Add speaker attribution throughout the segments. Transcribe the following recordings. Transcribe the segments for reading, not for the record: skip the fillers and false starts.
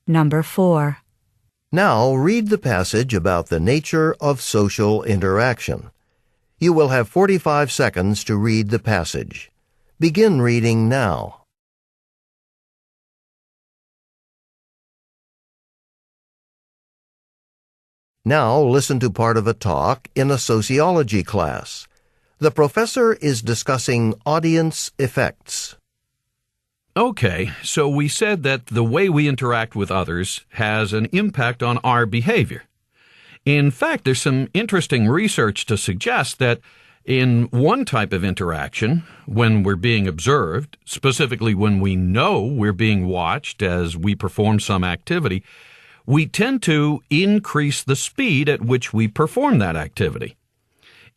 Speaker 1: Number 4.
Speaker 2: Now read the passage about the nature of social interaction. You will have 45 seconds to read the passage. Begin reading now. Now listen to part of a talk in a sociology class. The professor is discussing audience effects.
Speaker 3: Okay, so we said that the way we interact with others has an impact on our behavior. In fact, there's some interesting research to suggest that in one type of interaction, when we're being observed, specifically when we know we're being watched as we perform some activity, we tend to increase the speed at which we perform that activity.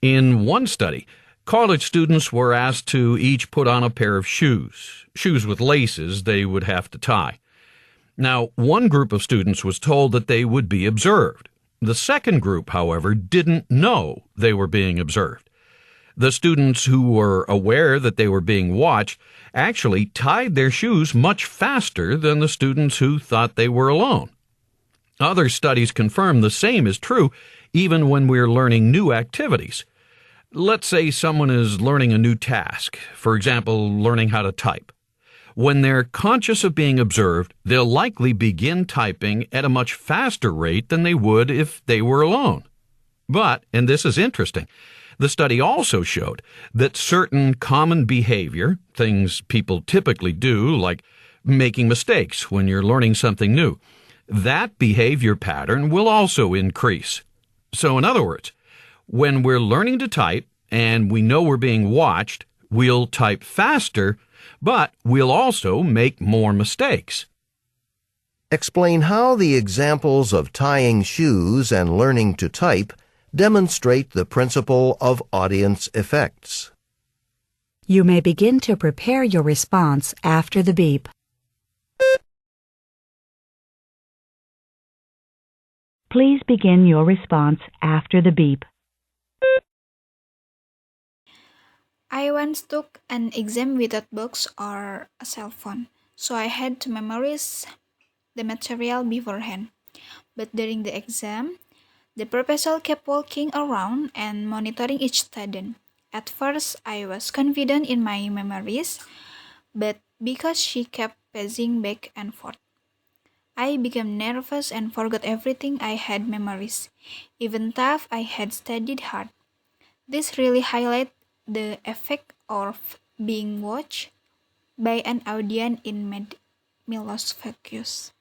Speaker 3: In one study, college students were asked to each put on a pair of shoes with laces they would have to tie. Now, one group of students was told that they would be observed. The second group, however, didn't know they were being observed. The students who were aware that they were being watched actually tied their shoes much faster than the students who thought they were alone. Other studies confirm the same is true even when we're learning new activities. Let's say someone is learning a new task, for example, learning how to type. When they're conscious of being observed, they'll likely begin typing at a much faster rate than they would if they were alone. But, and this is interesting, the study also showed that certain common behavior, things people typically do, like making mistakes when you're learning something new, that behavior pattern will also increase. So in other words, when we're learning to type and we know we're being watched, we'll type faster, but we'll also make more mistakes.
Speaker 2: Explain how the examples of tying shoes and learning to type demonstrate the principle of audience effects.
Speaker 1: You may begin to prepare your response after the beep. Please begin your response after the beep.
Speaker 4: I once took an exam without books or a cell phone, so I had to memorize the material beforehand. But during the exam, the professor kept walking around and monitoring each student. At first, I was confident in my memories, but because she kept pacing back and forth, I became nervous and forgot everything I had memorized, even though I had studied hard. This really highlights the effect of being watched by an audience in made me lose focus.